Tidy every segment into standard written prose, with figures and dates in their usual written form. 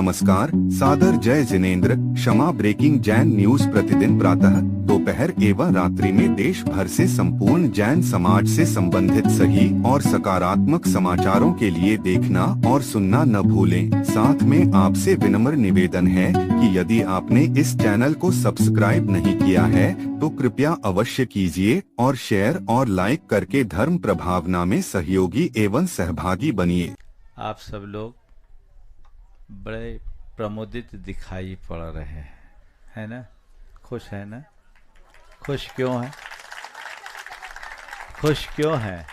नमस्कार, सादर जय जिनेंद्र। क्षमा ब्रेकिंग जैन न्यूज प्रतिदिन प्रातः, दोपहर एवं रात्रि में देश भर से संपूर्ण जैन समाज से संबंधित सही और सकारात्मक समाचारों के लिए देखना और सुनना न भूलें। साथ में आपसे विनम्र निवेदन है कि यदि आपने इस चैनल को सब्सक्राइब नहीं किया है तो कृपया अवश्य कीजिए और शेयर और लाइक करके धर्म प्रभावना में सहयोगी एवं सहभागी बनिए। आप सब लोग बड़े प्रमोदित दिखाई पड़ रहे हैं, है ना? खुश है ना? खुश क्यों है? खुश क्यों है?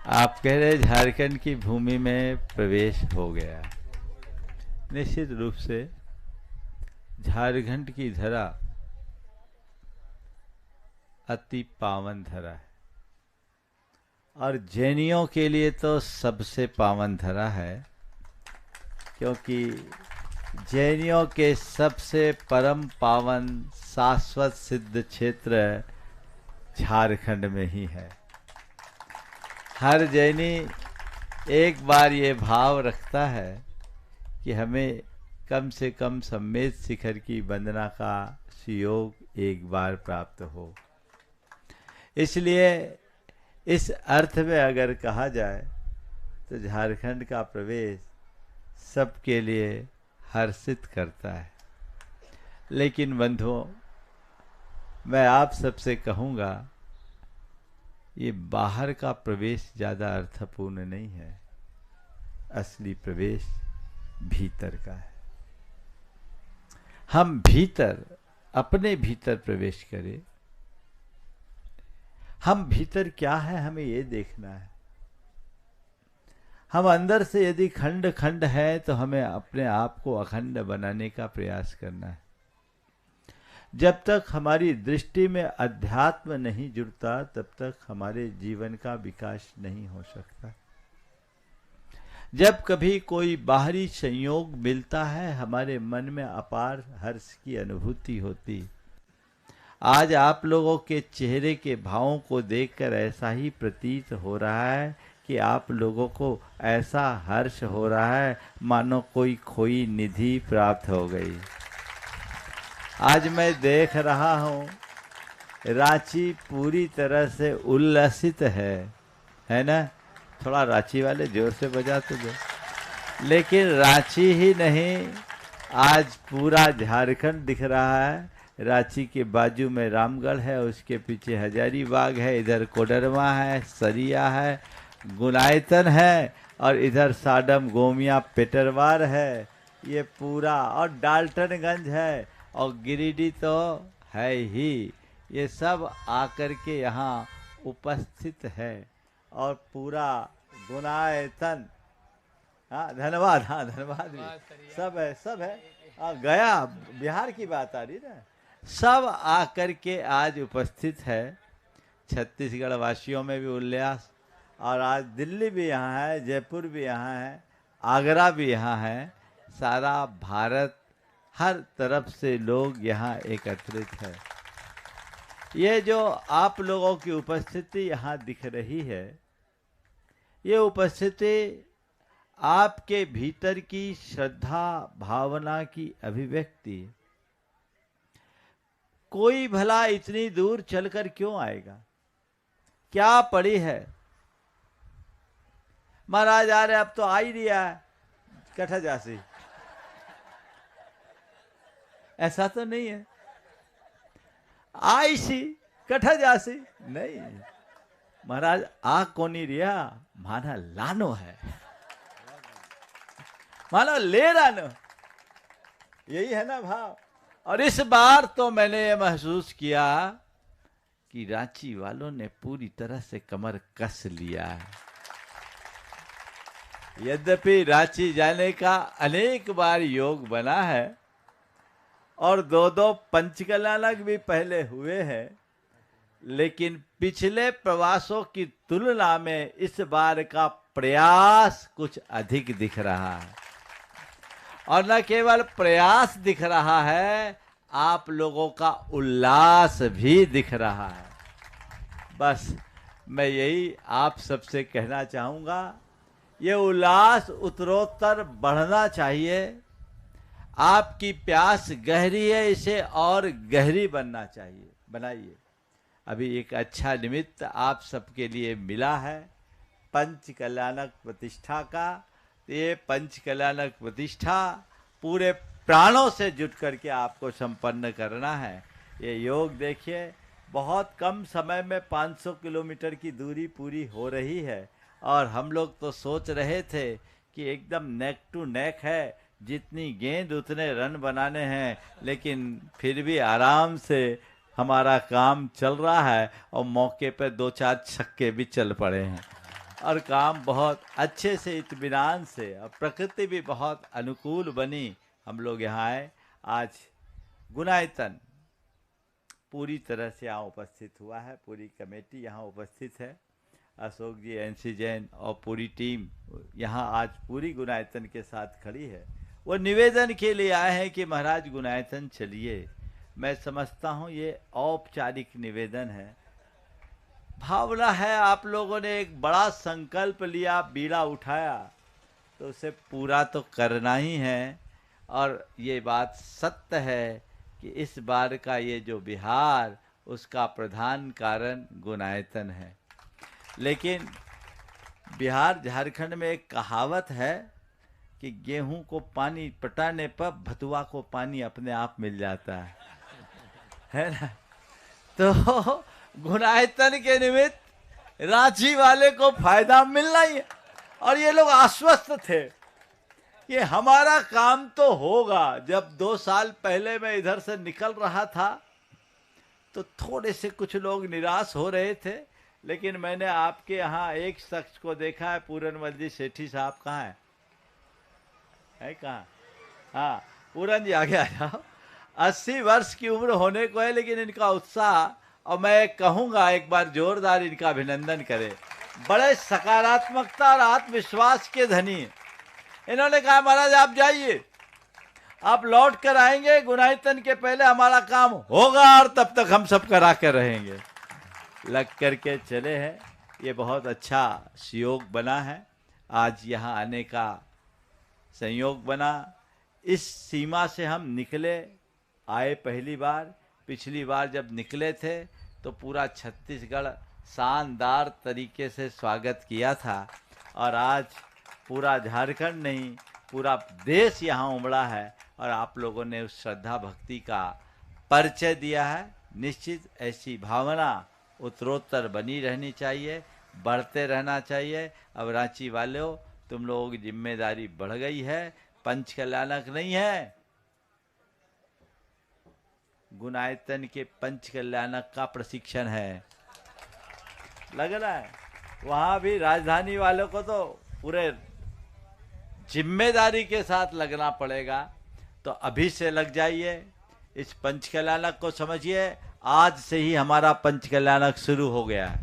आप कह रहे झारखंड की भूमि में प्रवेश हो गया। निश्चित रूप से झारखंड की धरा अति पावन धरा है और जैनियों के लिए तो सबसे पावन धरा है, क्योंकि जैनियों के सबसे परम पावन शाश्वत सिद्ध क्षेत्र झारखंड में ही है। हर जैनी एक बार ये भाव रखता है कि हमें कम से कम सम्मेद शिखर की वंदना का सुयोग एक बार प्राप्त हो। इसलिए इस अर्थ में अगर कहा जाए तो झारखंड का प्रवेश सबके लिए हर्षित करता है। लेकिन बंधुओं, मैं आप सबसे कहूँगा, ये बाहर का प्रवेश ज़्यादा अर्थपूर्ण नहीं है। असली प्रवेश भीतर का है। हम भीतर, अपने भीतर प्रवेश करें। हम भीतर क्या है, हमें ये देखना है। हम अंदर से यदि खंड खंड है तो हमें अपने आप को अखंड बनाने का प्रयास करना है। जब तक हमारी दृष्टि में अध्यात्म नहीं जुड़ता तब तक हमारे जीवन का विकास नहीं हो सकता। जब कभी कोई बाहरी संयोग मिलता है, हमारे मन में अपार हर्ष की अनुभूति होती। आज आप लोगों के चेहरे के भावों को देखकर ऐसा ही प्रतीत हो रहा है कि आप लोगों को ऐसा हर्ष हो रहा है मानो कोई खोई निधि प्राप्त हो गई। आज मैं देख रहा हूँ रांची पूरी तरह से उल्लसित है ना? थोड़ा रांची वाले जोर से बजा तो दो। लेकिन रांची ही नहीं, आज पूरा झारखंड दिख रहा है। रांची के बाजू में रामगढ़ है, उसके पीछे हजारीबाग है, इधर कोडरमा है, सरिया है, गुनायतन है और इधर साडम, गोमिया, पेटरवार है। ये पूरा, और डाल्टनगंज है और गिरिडीह तो है ही। ये सब आकर के यहाँ उपस्थित है और पूरा गुनायतन, हाँ धन्यवाद, हाँ धन्यवाद भी सब है, सब है। गया बिहार की बात आ रही ना, सब आकर के आज उपस्थित है। छत्तीसगढ़ वासियों में भी उल्लास, और आज दिल्ली भी यहाँ है, जयपुर भी यहाँ है, आगरा भी यहाँ है। सारा भारत, हर तरफ से लोग यहाँ एकत्रित है। ये जो आप लोगों की उपस्थिति यहाँ दिख रही है, ये उपस्थिति आपके भीतर की श्रद्धा भावना की अभिव्यक्ति है। कोई भला इतनी दूर चलकर क्यों आएगा? क्या पड़ी है? महाराज आ रहे, अब तो आ ही रिया है कठा जासी, ऐसा तो नहीं है। आई सी कठा जासी नहीं, महाराज आ कोनी रिया, माना लानो है, मानो ले लानो, यही है ना भाव। और इस बार तो मैंने ये महसूस किया कि रांची वालों ने पूरी तरह से कमर कस लिया है। यद्यपि रांची जाने का अनेक बार योग बना है और दो पंचकलालक भी पहले हुए हैं, लेकिन पिछले प्रवासों की तुलना में इस बार का प्रयास कुछ अधिक दिख रहा है। और न केवल प्रयास दिख रहा है, आप लोगों का उल्लास भी दिख रहा है। बस मैं यही आप सबसे कहना चाहूँगा ये उल्लास उत्तरोत्तर बढ़ना चाहिए। आपकी प्यास गहरी है, इसे और गहरी बनना चाहिए, बनाइए। अभी एक अच्छा निमित्त आप सबके लिए मिला है पंच कल्याणक प्रतिष्ठा का। ये पंच कल्याणक प्रतिष्ठा पूरे प्राणों से जुट करके आपको संपन्न करना है। ये योग देखिए, बहुत कम समय में 500 किलोमीटर की दूरी पूरी हो रही है, और हम लोग तो सोच रहे थे कि एकदम नेक टू नेक है, जितनी गेंद उतने रन बनाने हैं, लेकिन फिर भी आराम से हमारा काम चल रहा है, और मौके पर 2-4 छक्के भी चल पड़े हैं, और काम बहुत अच्छे से इत्मीनान से, और प्रकृति भी बहुत अनुकूल बनी। हम लोग यहाँ आए। आज गुनायतन पूरी तरह से यहाँ उपस्थित हुआ है, पूरी कमेटी यहाँ उपस्थित है। अशोक जी, एनसी जैन और पूरी टीम यहाँ आज पूरी गुनायतन के साथ खड़ी है। वो निवेदन के लिए आए हैं कि महाराज गुनायतन चलिए। मैं समझता हूँ ये औपचारिक निवेदन है, भावना है। आप लोगों ने एक बड़ा संकल्प लिया, बीड़ा उठाया, तो उसे पूरा तो करना ही है। और ये बात सत्य है कि इस बार का ये जो बिहार, उसका प्रधान कारण गुनायतन है। लेकिन बिहार झारखंड में एक कहावत है कि गेहूं को पानी पटाने पर भतुआ को पानी अपने आप मिल जाता है ना। तो गुनायतन के निमित्त रांची वाले को फायदा मिलना ही है। और ये लोग आश्वस्त थे कि हमारा काम तो होगा। जब 2 साल पहले मैं इधर से निकल रहा था तो थोड़े से कुछ लोग निराश हो रहे थे, लेकिन मैंने आपके यहाँ एक शख्स को देखा है, पूरनमल जी सेठी साहब। कहाँ है कहाँ? हाँ, पूरन जी आगे आ जाओ। 80 वर्ष की उम्र होने को है, लेकिन इनका उत्साह, और मैं कहूँगा एक बार जोरदार इनका अभिनंदन करें। बड़े सकारात्मकता और आत्मविश्वास के धनी। इन्होंने कहा महाराज आप जाइए, आप लौट कर आएंगे, गुनायतन के पहले हमारा काम होगा, और तब तक हम सब करा कर रहेंगे। लग करके चले हैं। ये बहुत अच्छा संयोग बना है, आज यहाँ आने का संयोग बना। इस सीमा से हम निकले, आए पहली बार। पिछली बार जब निकले थे तो पूरा छत्तीसगढ़ शानदार तरीके से स्वागत किया था, और आज पूरा झारखंड नहीं, पूरा देश यहाँ उमड़ा है, और आप लोगों ने उस श्रद्धा भक्ति का परिचय दिया है। निश्चित ऐसी भावना उत्तरोत्तर बनी रहनी चाहिए, बढ़ते रहना चाहिए। अब रांची वालों, तुम लोगों की जिम्मेदारी बढ़ गई है, पंच कल्याणक नहीं है, गुनायतन के पंच कल्याणक का प्रशिक्षण है। लग रहा है वहां भी राजधानी वालों को तो पूरे जिम्मेदारी के साथ लगना पड़ेगा। तो अभी से लग जाइए, इस पंच कल्याणक को समझिए। आज से ही हमारा पंच कल्याणक शुरू हो गया है,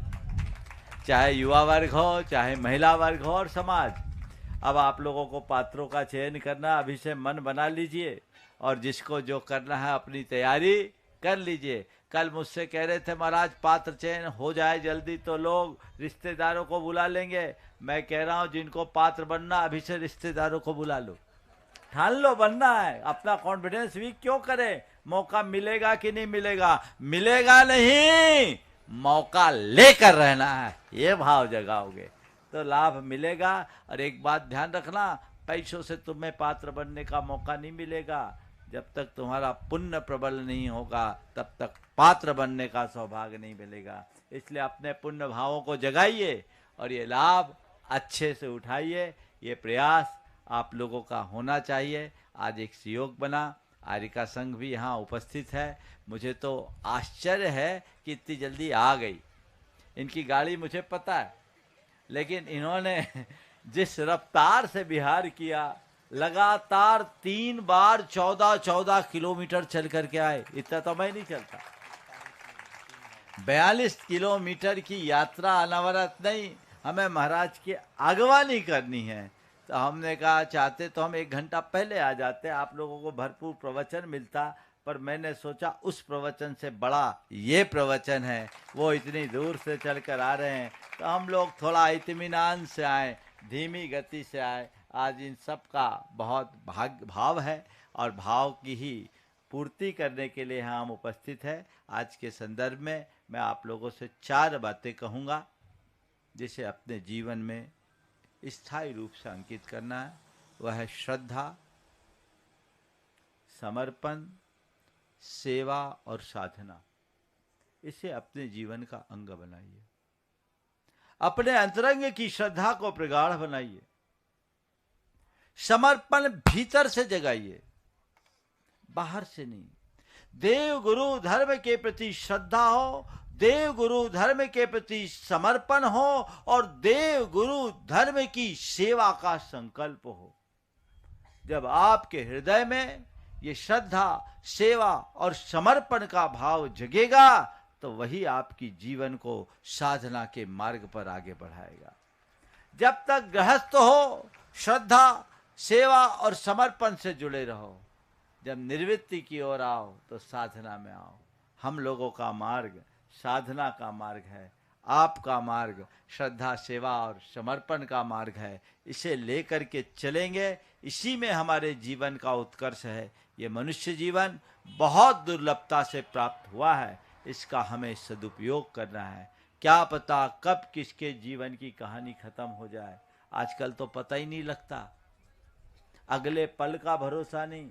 चाहे युवा वर्ग हो, चाहे महिला वर्ग हो, और समाज। अब आप लोगों को पात्रों का चयन करना, अभी से मन बना लीजिए, और जिसको जो करना है अपनी तैयारी कर लीजिए। कल मुझसे कह रहे थे महाराज पात्र चयन हो जाए जल्दी तो लोग रिश्तेदारों को बुला लेंगे। मैं कह रहा हूँ जिनको पात्र बनना, अभी से रिश्तेदारों को बुला लो, ठान लो बनना है। अपना कॉन्फिडेंस वीक क्यों करें? मौका मिलेगा कि नहीं मिलेगा? मिलेगा नहीं, मौका लेकर रहना है, ये भाव जगाओगे तो लाभ मिलेगा। और एक बात ध्यान रखना, पैसों से तुम्हें पात्र बनने का मौका नहीं मिलेगा। जब तक तुम्हारा पुण्य प्रबल नहीं होगा, तब तक पात्र बनने का सौभाग्य नहीं मिलेगा। इसलिए अपने पुण्य भावों को जगाइए, और ये लाभ अच्छे से उठाइए। ये प्रयास आप लोगों का होना चाहिए। आज एक सहयोग बना, आरिका संघ भी यहाँ उपस्थित है। मुझे तो आश्चर्य है कि इतनी जल्दी आ गई। इनकी गाड़ी मुझे पता है, लेकिन इन्होंने जिस रफ्तार से बिहार किया, लगातार 3 बार 14-14 किलोमीटर चल करके आए। इतना तो मैं नहीं चलता। 42 किलोमीटर की यात्रा अनवरत नहीं, हमें महाराज की अगवानी करनी है। तो हमने कहा चाहते तो हम 1 घंटा पहले आ जाते, आप लोगों को भरपूर प्रवचन मिलता। पर मैंने सोचा उस प्रवचन से बड़ा ये प्रवचन है, वो इतनी दूर से चलकर आ रहे हैं, तो हम लोग थोड़ा इत्मीनान से आए। धीमी गति से आए। आज इन सब का बहुत भाव है और भाव की ही पूर्ति करने के लिए हम उपस्थित हैं। आज के संदर्भ में मैं आप लोगों से 4 बातें कहूँगा जिसे अपने जीवन में स्थायी रूप से अंकित करना है। वह है श्रद्धा, समर्पण, सेवा और साधना। इसे अपने जीवन का अंग बनाइए। अपने अंतरंग की श्रद्धा को प्रगाढ़ बनाइए। समर्पण भीतर से जगाइए, बाहर से नहीं। देव गुरु धर्म के प्रति श्रद्धा हो, देव गुरु धर्म के प्रति समर्पण हो और देव गुरु धर्म की सेवा का संकल्प हो। जब आपके हृदय में ये श्रद्धा, सेवा और समर्पण का भाव जगेगा तो वही आपकी जीवन को साधना के मार्ग पर आगे बढ़ाएगा। जब तक गृहस्थ हो, श्रद्धा, सेवा और समर्पण से जुड़े रहो। जब निवृत्ति की ओर आओ तो साधना में आओ। हम लोगों का मार्ग साधना का मार्ग है। आपका मार्ग श्रद्धा, सेवा और समर्पण का मार्ग है। इसे लेकर के चलेंगे, इसी में हमारे जीवन का उत्कर्ष है। ये मनुष्य जीवन बहुत दुर्लभता से प्राप्त हुआ है, इसका हमें सदुपयोग करना है। क्या पता कब किसके जीवन की कहानी खत्म हो जाए, आजकल तो पता ही नहीं लगता। अगले पल का भरोसा नहीं।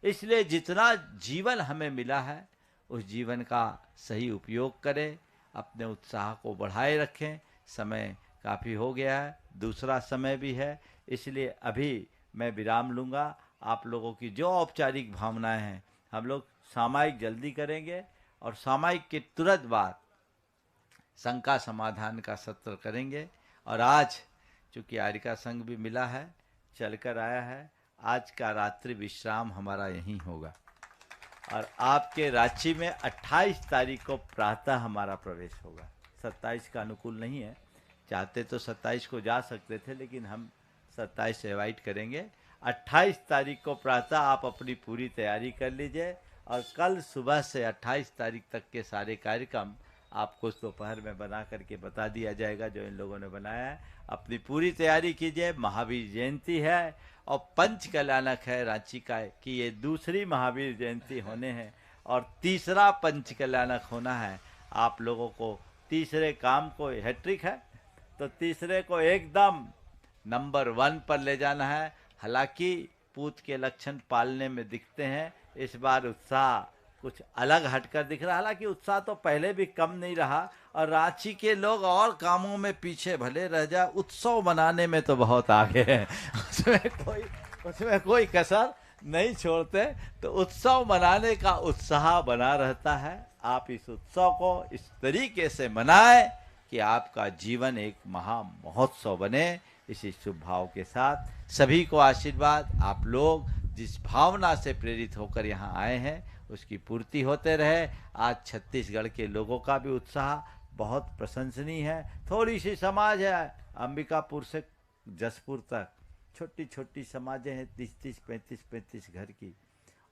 इसलिए जितना जीवन हमें मिला है उस जीवन का सही उपयोग करें, अपने उत्साह को बढ़ाए रखें। समय काफ़ी हो गया है, दूसरा समय भी है, इसलिए अभी मैं विराम लूँगा। आप लोगों की जो औपचारिक भावनाएं हैं हम लोग सामायिक जल्दी करेंगे और सामायिक के तुरंत बाद शंका समाधान का सत्र करेंगे। और आज चूँकि आर्यिका संघ भी मिला है, चलकर आया है, आज का रात्रि विश्राम हमारा यहीं होगा। और आपके रांची में 28 तारीख को प्रातः हमारा प्रवेश होगा। 27 का अनुकूल नहीं है, चाहते तो 27 को जा सकते थे, लेकिन हम 27 से अवॉइड करेंगे। 28 तारीख को प्रातः आप अपनी पूरी तैयारी कर लीजिए और कल सुबह से 28 तारीख तक के सारे कार्यक्रम आपको दोपहर में बना करके बता दिया जाएगा, जो इन लोगों ने बनाया है। अपनी पूरी तैयारी कीजिए। महावीर जयंती है और पंच कल्याणक है रांची का कि ये दूसरी महावीर जयंती होने हैं और तीसरा पंच कल्याणक होना है। आप लोगों को तीसरे काम को हैट्रिक है तो तीसरे को एकदम नंबर 1 पर ले जाना है। हालांकि पूत के लक्षण पालने में दिखते हैं, इस बार उत्साह कुछ अलग हटकर दिख रहा है। हालांकि उत्साह तो पहले भी कम नहीं रहा और रांची के लोग और कामों में पीछे भले रह जाए, उत्सव मनाने में तो बहुत आगे हैं। उसमें कोई कसर नहीं छोड़ते। तो उत्सव मनाने का उत्साह बना रहता है। आप इस उत्सव को इस तरीके से मनाएं कि आपका जीवन एक महा महोत्सव बने। इसी शुभ भाव के साथ सभी को आशीर्वाद। आप लोग जिस भावना से प्रेरित होकर यहाँ आए हैं उसकी पूर्ति होते रहे। आज छत्तीसगढ़ के लोगों का भी उत्साह बहुत प्रशंसनीय है। थोड़ी सी समाज है, अंबिकापुर से जसपुर तक छोटी छोटी समाजें हैं, 30-30, 35-35 घर की।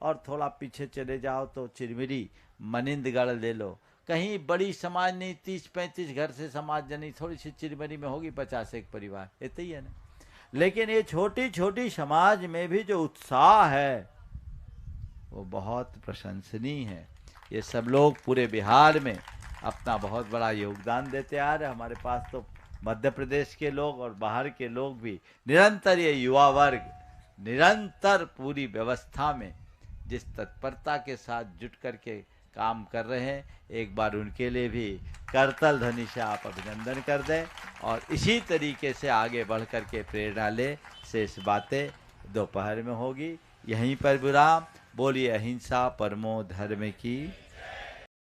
और थोड़ा पीछे चले जाओ तो चिरमिरी, मनिंदगढ़ ले लो, कहीं बड़ी समाज नहीं, 30-35 घर से समाज जनी, थोड़ी सी चिरमिरी में होगी 50 एक परिवार, इतना ही है ना। लेकिन ये छोटी छोटी समाज में भी जो उत्साह है वो बहुत प्रशंसनीय है। ये सब लोग पूरे बिहार में अपना बहुत बड़ा योगदान देते आ रहे हैं। हमारे पास तो मध्य प्रदेश के लोग और बाहर के लोग भी निरंतर, ये युवा वर्ग निरंतर पूरी व्यवस्था में जिस तत्परता के साथ जुट करके काम कर रहे हैं, एक बार उनके लिए भी करतल ध्वनि से आप अभिनंदन कर दें और इसी तरीके से आगे बढ़ कर के प्रेरणा ले। शेष बातें दोपहर में होगी। यहीं पर विराम। बोलिए अहिंसा परमो धर्म की।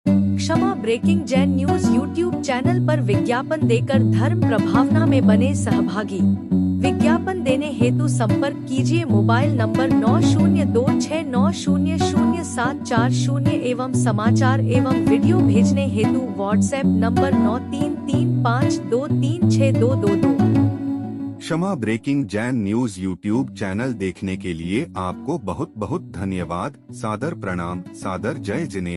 क्षमा breaking Jain news YouTube channel पर विज्ञापन देकर धर्म प्रभावना में बने सहभागी। विज्ञापन देने हेतु संपर्क कीजिए मोबाइल नंबर 9026900740 एवं समाचार एवं वीडियो भेजने हेतु व्हाट्सएप नंबर 9335236222। क्षमा breaking Jain news YouTube channel देखने के लिए आपको बहुत बहुत धन्यवाद। सादर प्रणाम, सादर जय जिनेंद्र।